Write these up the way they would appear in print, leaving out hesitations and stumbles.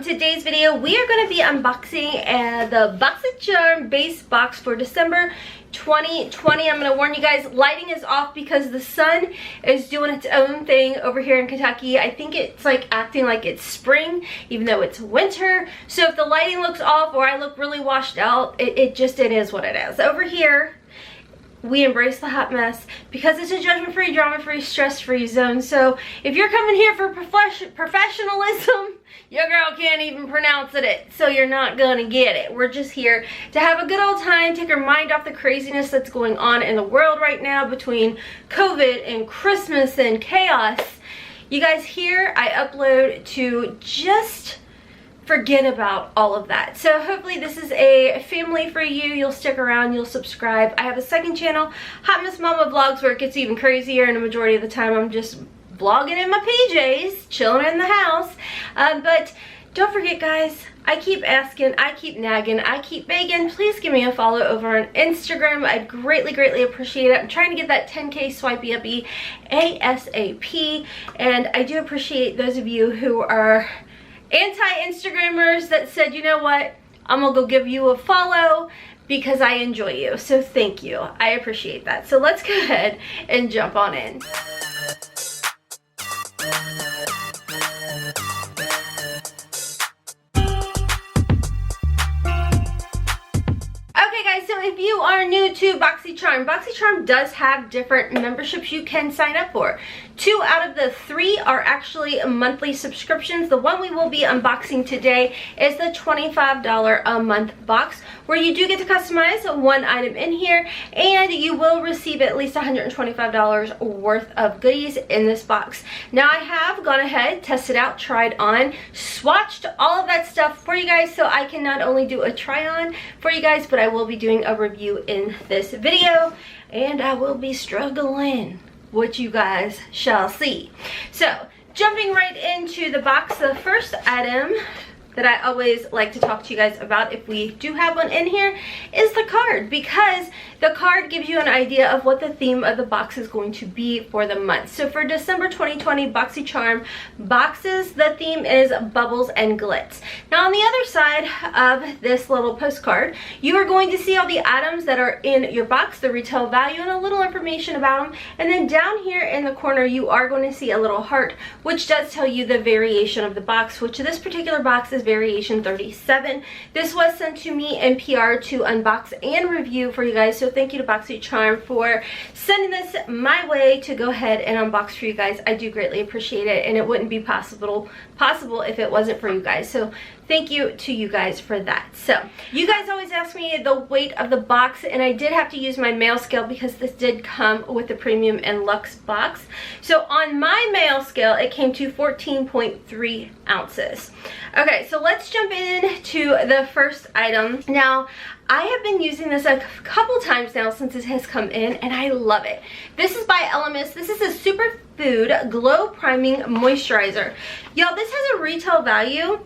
today's video, we are going to be unboxing the Boxycharm Base box for December 2020. I'm going to warn you guys, lighting is off because the sun is doing its own thing over here in Kentucky. I think it's like acting like it's spring, even though it's winter. So if the lighting looks off or I look really washed out, it is what it is. Over here, we embrace the hot mess because it's a judgment-free, drama-free, stress-free zone. So if you're coming here for professionalism, your girl can't even pronounce it, so you're not gonna get it. We're just here to have a good old time, take our mind off the craziness that's going on in the world right now between COVID and Christmas and chaos. You guys, here I upload to just forget about all of that. So hopefully this is a family for you. You'll stick around, you'll subscribe. I have a second channel, HotmessMomMAMD Vlogs, where it gets even crazier, and the majority of the time I'm just vlogging in my PJs, chilling in the house. But don't forget, guys, I keep asking, I keep nagging, I keep begging, please give me a follow over on Instagram. I'd greatly appreciate it. I'm trying to get that 10K swipey uppy ASAP, and I do appreciate those of you who are anti-Instagrammers that said, you know what, I'm gonna go give you a follow because I enjoy you. So thank you, I appreciate that. So let's go ahead and jump on in. So if you are new to Boxycharm, Boxycharm does have different memberships you can sign up for. 2 out of the 3 are actually monthly subscriptions. The one we will be unboxing today is the $25 a month box, where you do get to customize one item in here, and you will receive at least $125 worth of goodies in this box. Now I have gone ahead, tested out, tried on, swatched all of that stuff for you guys, so I can not only do a try on for you guys, but I will be doing a review in this video, and I will be struggling, which you guys shall see. So jumping right into the box, the first item that I always like to talk to you guys about, if we do have one in here, is the card, because the card gives you an idea of what the theme of the box is going to be for the month. So for December 2020 Boxycharm boxes, the theme is bubbles and glitz. Now on the other side of this little postcard, you are going to see all the items that are in your box, the retail value, and a little information about them. And then down here in the corner, you are going to see a little heart, which does tell you the variation of the box, which this particular box is variation 37. This was sent to me in PR to unbox and review for you guys, so thank you to Boxycharm for sending this my way to go ahead and unbox for you guys. I do greatly appreciate it, and it wouldn't be possible if it wasn't for you guys. So thank you to you guys for that. So you guys always ask me the weight of the box, and I did have to use my mail scale because this did come with the premium and luxe box. So on my mail scale, it came to 14.3 ounces. Okay, so let's jump into the first item. Now, I have been using this a couple times now since it has come in, and I love it. This is by Elemis. This is a superfood glow priming moisturizer. Y'all, this has a retail value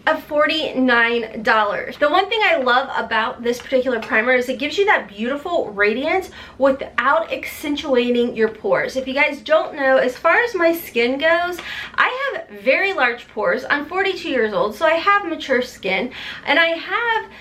of $49. The one thing I love about this particular primer is it gives you that beautiful radiance without accentuating your pores. If you guys don't know, as far as my skin goes, I have very large pores. I'm 42 years old, so I have mature skin, and I have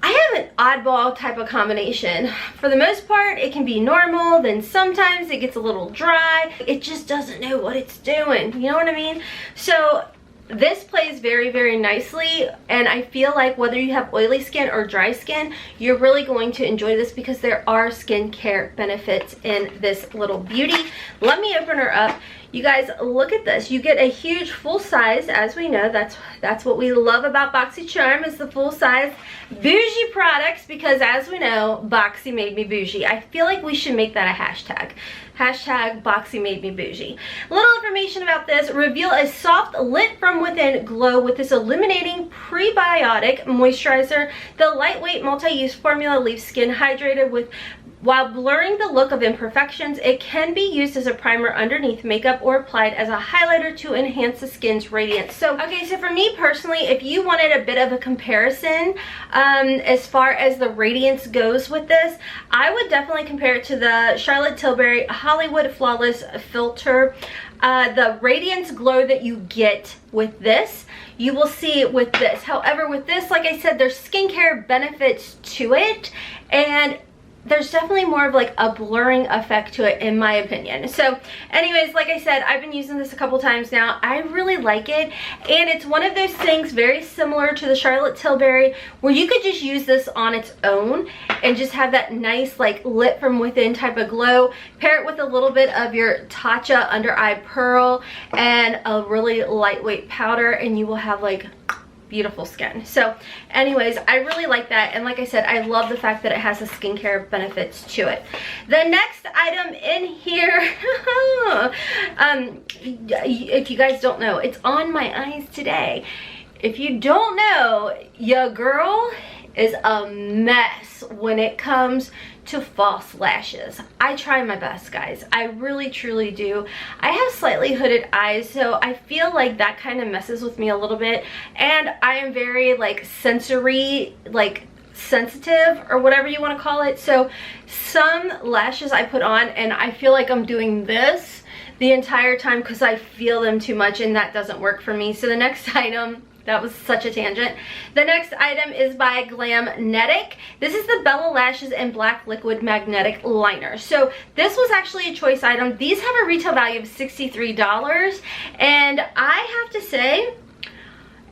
an oddball type of combination. For the most part, it can be normal, then sometimes it gets a little dry. It just doesn't know what it's doing, you know what I mean? So this plays very nicely, and I feel like whether you have oily skin or dry skin, you're really going to enjoy this because there are skincare benefits in this little beauty. Let me open her up. You guys, look at this. You get a huge full size. As we know, that's what we love about Boxycharm, is the full size bougie products, because as we know, Boxy made me bougie. I feel like we should make that a hashtag. Hashtag Boxy made me bougie. Little information about this: reveal a soft, lit from within glow with this illuminating prebiotic moisturizer. The lightweight multi-use formula leaves skin hydrated while blurring the look of imperfections. It can be used as a primer underneath makeup or applied as a highlighter to enhance the skin's radiance. So, okay, so for me personally, if you wanted a bit of a comparison as far as the radiance goes with this, I would definitely compare it to the Charlotte Tilbury Hollywood Flawless Filter. the radiance glow that you get with this, you will see it with this. However, with this, like I said, there's skincare benefits to it, and there's definitely more of like a blurring effect to it, in my opinion. So anyways, like I said, I've been using this a couple times now. I really like it, and it's one of those things very similar to the Charlotte Tilbury, where you could just use this on its own and just have that nice like lit from within type of glow. Pair it with a little bit of your Tatcha under eye pearl and a really lightweight powder, and you will have like beautiful skin. So anyways, I really like that, and like I said, I love the fact that it has the skincare benefits to it. The next item in here, if you guys don't know, it's on my eyes today. If you don't know, your girl is a mess when it comes to false lashes. I try my best, guys. I really truly do. I have slightly hooded eyes, so I feel like that kind of messes with me a little bit, and I am very like sensory, like sensitive, or whatever you want to call it. So some lashes I put on and I feel like I'm doing this the entire time because I feel them too much, and that doesn't work for me. So the next item, that was such a tangent. The next item is by Glamnetic. This is the Bella Lashes and Black Liquid Magnetic Liner. So this was actually a choice item. These have a retail value of $63. And I have to say,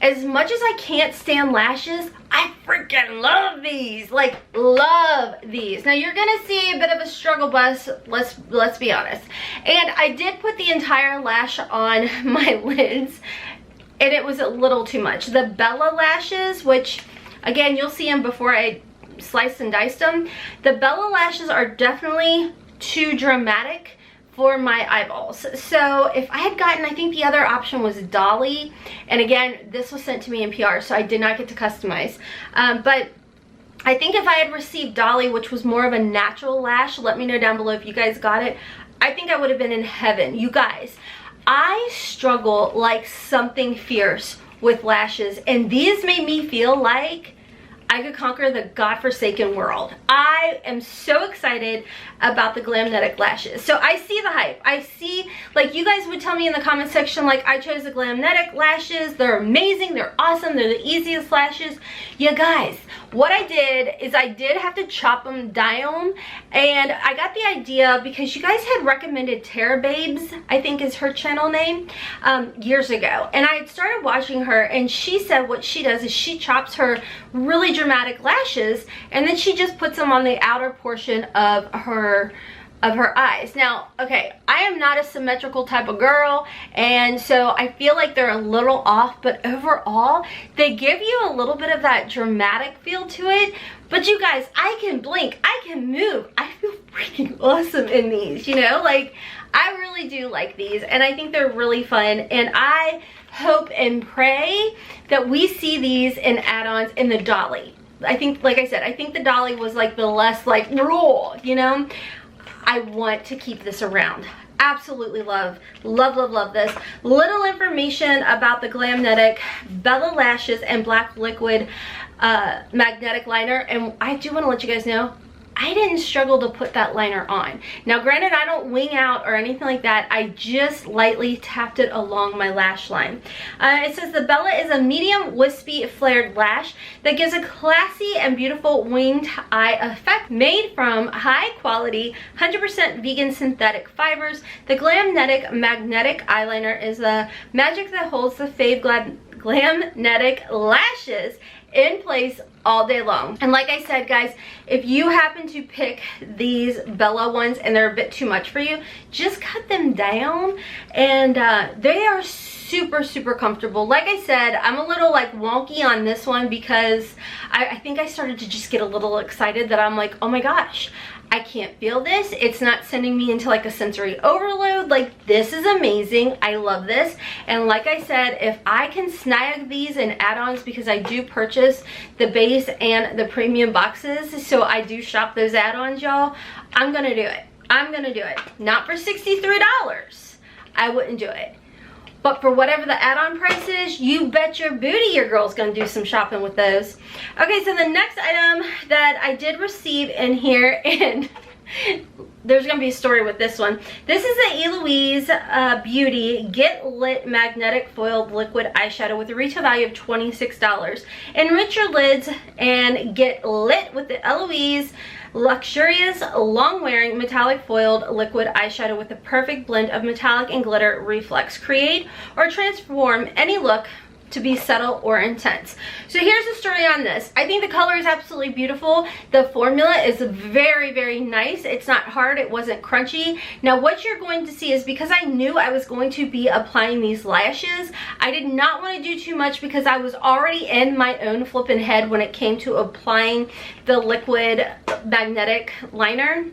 as much as I can't stand lashes, I freaking love these. Like, love these. Now you're gonna see a bit of a struggle bus, let's be honest. And I did put the entire lash on my lids, and it was a little too much. The Bella lashes, which again, you'll see them before I sliced and diced them. The Bella lashes are definitely too dramatic for my eyeballs. So if I had gotten, I think the other option was Dolly, and again, this was sent to me in PR, so I did not get to customize. But I think if I had received Dolly, which was more of a natural lash, let me know down below if you guys got it, I think I would have been in heaven. You guys, I struggle like something fierce with lashes, and these made me feel like I could conquer the godforsaken world. I am so excited about the Glamnetic lashes. So I see the hype. I see, like, you guys would tell me in the comment section, like, I chose the Glamnetic lashes. They're amazing. They're awesome. They're the easiest lashes. You guys, what I did is I did have to chop them down, and I got the idea because you guys had recommended Tara Babes, I think is her channel name, years ago. And I had started watching her, and she said what she does is she chops her really dramatic lashes, and then she just puts them on the outer portion of her eyes. Now, okay, I am not a symmetrical type of girl, and so I feel like they're a little off, but overall they give you a little bit of that dramatic feel to it. But you guys, I can blink, I can move, I feel freaking awesome in these, you know? Like, I really do like these, and I think they're really fun, and I hope and pray that we see these in add-ons in the Dolly. I think, like I said, I think the Dolly was like the less like raw, you know? I want to keep this around. Absolutely love this. Little information about the Glamnetic Bella Lashes and Black Liquid Magnetic Liner, and I do want to let you guys know, I didn't struggle to put that liner on. Now granted, I don't wing out or anything like that. I just lightly tapped it along my lash line. It says the Bella is a medium wispy flared lash that gives a classy and beautiful winged eye effect made from high quality 100% vegan synthetic fibers. The Glamnetic Magnetic Eyeliner is the magic that holds the fave Glamnetic lashes in place all day long. And like I said, guys, if you happen to pick these Bella ones and they're a bit too much for you, just cut them down, and they are super comfortable. Like I said, I'm a little like wonky on this one because I think I started to just get a little excited that I'm like, oh my gosh, I can't feel this. It's not sending me into like a sensory overload. Like, this is amazing. I love this. And like I said, if I can snag these in add-ons, because I do purchase the base and the premium boxes, so I do shop those add-ons, y'all, I'm gonna do it. I'm gonna do it. Not for $63. I wouldn't do it. But for whatever the add-on price is, you bet your booty your girl's gonna do some shopping with those. Okay, so the next item that I did receive in here, and there's gonna be a story with this one. This is the HAILEY'S Beauty Get Lit Magnetic Foiled Liquid Eyeshadow with a retail value of $26. Enrich your lids and get lit with the HAILEY'S luxurious, long-wearing, metallic foiled liquid eyeshadow with the perfect blend of metallic and glitter reflex. Create or transform any look to be subtle or intense. So here's the story on this. I think the color is absolutely beautiful. The formula is very, very nice. It's not hard. It wasn't crunchy. Now what you're going to see is, because I knew I was going to be applying these lashes, I did not want to do too much because I was already in my own flipping head when it came to applying the liquid magnetic liner.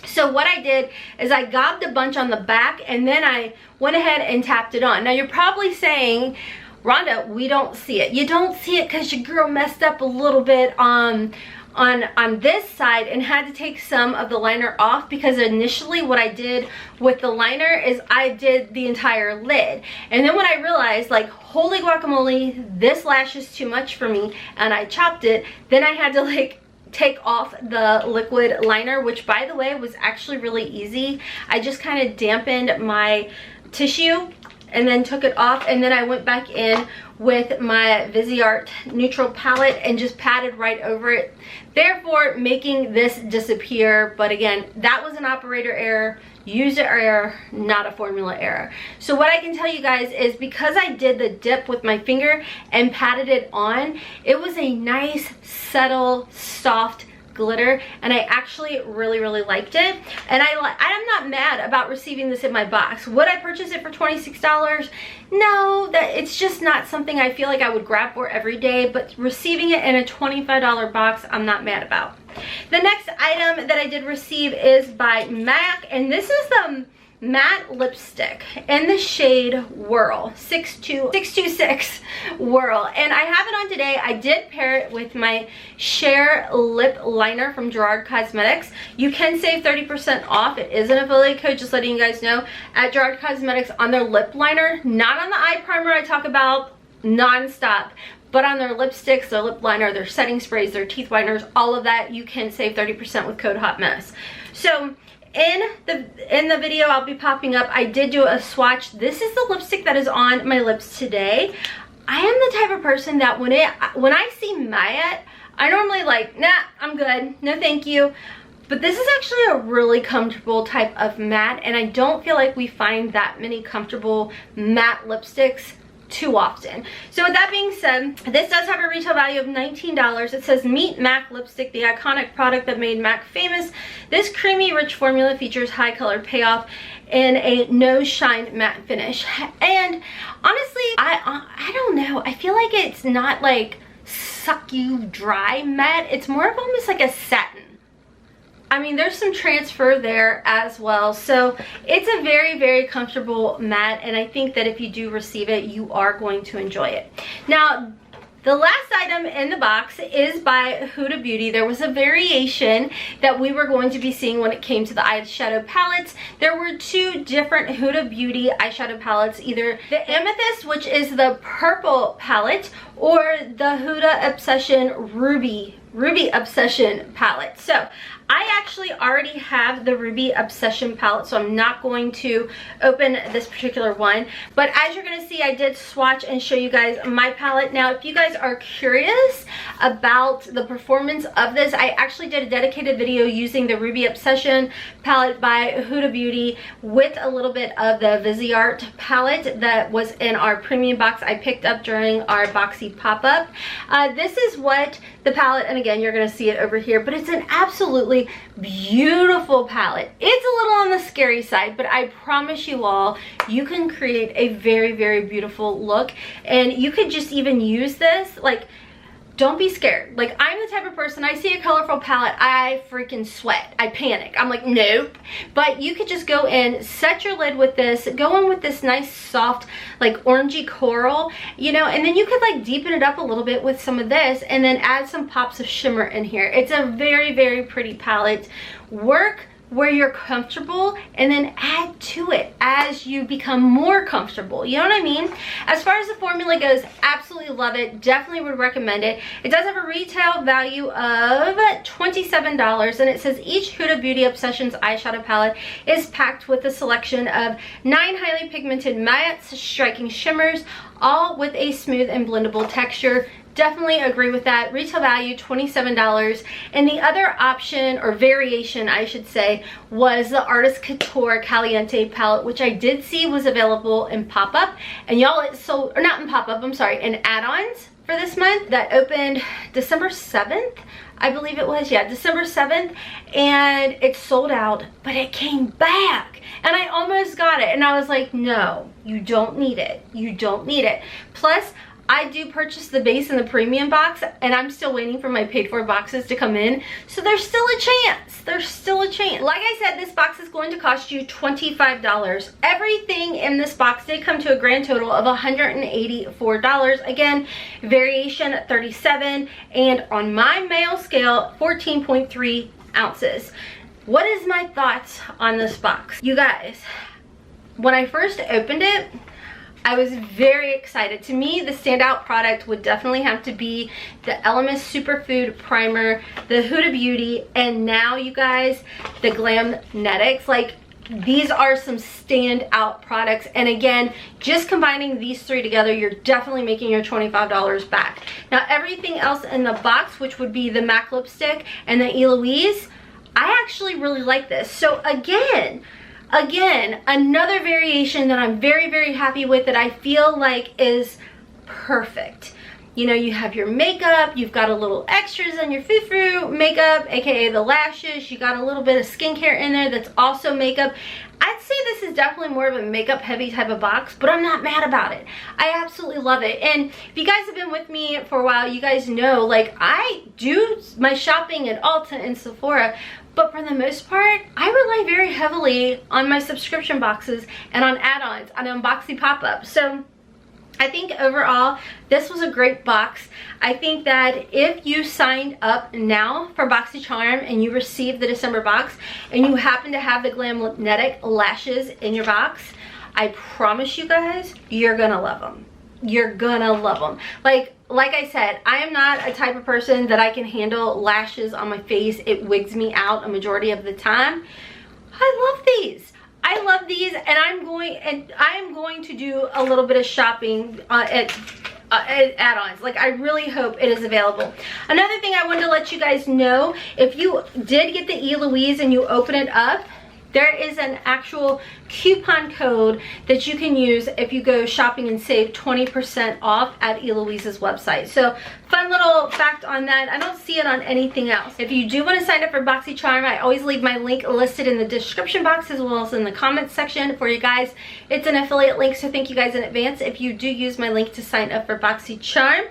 So what I did is I gobbed a bunch on the back and then I went ahead and tapped it on. Now you're probably saying, Rhonda, we don't see it. You don't see it because your girl messed up a little bit on this side and had to take some of the liner off, because initially what I did with the liner is I did the entire lid. And then when I realized, like, holy guacamole, this lash is too much for me, and I chopped it, then I had to like take off the liquid liner, which by the way was actually really easy. I just kind of dampened my tissue and then took it off, and then I went back in with my Viseart neutral palette and just patted right over it, therefore making this disappear. But again, that was an operator error, user error, not a formula error. So what I can tell you guys is, because I did the dip with my finger and patted it on, it was a nice, subtle, soft glitter, and I actually really, really liked it. And I'm not mad about receiving this in my box. Would I purchase it for $26? No, it's just not something I feel like I would grab for every day, but receiving it in a $25 box, I'm not mad about. The next item that I did receive is by MAC, and this is the matte lipstick in the shade Whirl, 626 Whirl, and I have it on today. I did pair it with my Share lip liner from Gerard Cosmetics. You can save 30% off. It is an affiliate code, just letting you guys know, at Gerard Cosmetics on their lip liner, not on the eye primer I talk about non-stop, but on their lipsticks, their lip liner, their setting sprays, their teeth whiteners, all of that, you can save 30% with code HOTMESS. So in the video I'll be popping up, I did do a swatch. This is the lipstick that is on my lips today. I am the type of person that when I see matte, I normally like, nah, I'm good, no thank you. But this is actually a really comfortable type of matte, and I don't feel like we find that many comfortable matte lipsticks too often. So with that being said, this does have a retail value of $19. It says Meet MAC Lipstick, the iconic product that made MAC famous. This creamy rich formula features high colored payoff in a nose shine matte finish. And honestly, I don't know, I feel like it's not like suck you dry matte. It's more of almost like a satin. I mean, there's some transfer there as well. So it's a very, very comfortable matte, and I think that if you do receive it, you are going to enjoy it. Now, the last item in the box is by Huda Beauty. There was a variation that we were going to be seeing when it came to the eyeshadow palettes. There were two different Huda Beauty eyeshadow palettes, either the Amethyst, which is the purple palette, or the Huda Obsession Ruby Obsession palette. So I actually already have the Ruby Obsession palette, so I'm not going to open this particular one. But as you're going to see, I did swatch and show you guys my palette. Now, if you guys are curious about the performance of this, I actually did a dedicated video using the Ruby Obsession palette by Huda Beauty with a little bit of the Viseart palette that was in our premium box I picked up during our Boxy pop-up. This is what the palette, and again, you're going to see it over here, but it's an absolutely beautiful palette. It's a little on the scary side, but I promise you all, you can create a very, very beautiful look. And you could just even use this, like, don't be scared. Like, I'm the type of person, I see a colorful palette, I freaking sweat. I panic. I'm like, nope. But you could just go in, set your lid with this, go in with this nice soft, like, orangey coral, you know, and then you could, like, deepen it up a little bit with some of this, and then add some pops of shimmer in here. It's a very, very pretty palette. Work where you're comfortable and then add to it as you become more comfortable. You know what I mean? As far as the formula goes, absolutely love it. Definitely would recommend it. It does have a retail value of $27, and it says each Huda Beauty Obsessions eyeshadow palette is packed with a selection of 9 highly pigmented mattes, striking shimmers, all with a smooth and blendable texture. Definitely agree with that. Retail value $27. And the other option, or variation I should say, was the Artist Couture Caliente palette, which I did see was available in pop-up. And y'all, it sold, or not in pop-up, I'm sorry, in add-ons for this month that opened December 7th. I believe it was, yeah, December 7th, and it sold out, but it came back, and I almost got it, and I was like, no, you don't need it, you don't need it. Plus, I do purchase the base and the premium box, and I'm still waiting for my paid for boxes to come in, so there's still a chance. There's still a chance. Like I said, this box is going to cost you $25. Everything in this box did come to a grand total of $184. Again, variation 37, and on my male scale, 14.3 ounces. What is my thoughts on this box? You guys, when I first opened it, I was very excited. To me, the standout product would definitely have to be the Elemis Superfood Primer, the Huda Beauty, and now, you guys, the Glamnetics. Like, these are some standout products. And again, just combining these three together, you're definitely making your $25 back. Now, everything else in the box, which would be the MAC lipstick and the HAILEY'S, I actually really like this. So again, another variation that I'm very, very happy with, that I feel like is perfect. You know, you have your makeup, you've got a little extras on your frou-frou makeup, aka the lashes, you got a little bit of skincare in there that's also makeup. I'd say this is definitely more of a makeup heavy type of box, but I'm not mad about it. I absolutely love it. And if you guys have been with me for a while, you guys know, like, I do my shopping at Ulta and Sephora, but for the most part, I rely very heavily on my subscription boxes and on add-ons, on unboxing pop-ups. So I think overall, this was a great box. I think that if you signed up now for Boxycharm and you received the December box and you happen to have the Glamnetic lashes in your box, I promise you guys, you're gonna love them. You're gonna love them. Like I said, I am not a type of person that I can handle lashes on my face. It wigs me out a majority of the time. I love these. I love these, and I am going to do a little bit of shopping at add-ons. Like, I really hope it is available. Another thing I wanted to let you guys know, if you did get the HAILEY'S and you open it up, there is an actual coupon code that you can use if you go shopping and save 20% off at HAILEY'S website. So, fun little fact on that. I don't see it on anything else. If you do want to sign up for Boxycharm, I always leave my link listed in the description box as well as in the comments section for you guys. It's an affiliate link, so thank you guys in advance if you do use my link to sign up for Boxycharm.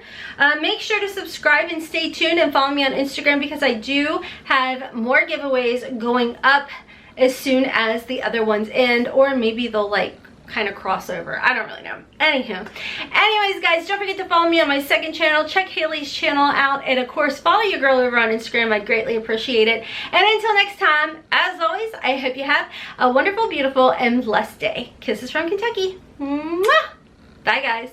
Make sure to subscribe and stay tuned and follow me on Instagram, because I do have more giveaways going up as soon as the other ones end, or maybe they'll like kind of cross over. I don't really know. Anywho, anyways, guys, don't forget to follow me on my second channel. Check Hailey's channel out, and of course, follow your girl over on Instagram. I'd greatly appreciate it. And until next time, as always, I hope you have a wonderful, beautiful, and blessed day. Kisses from Kentucky. Mwah! Bye, guys.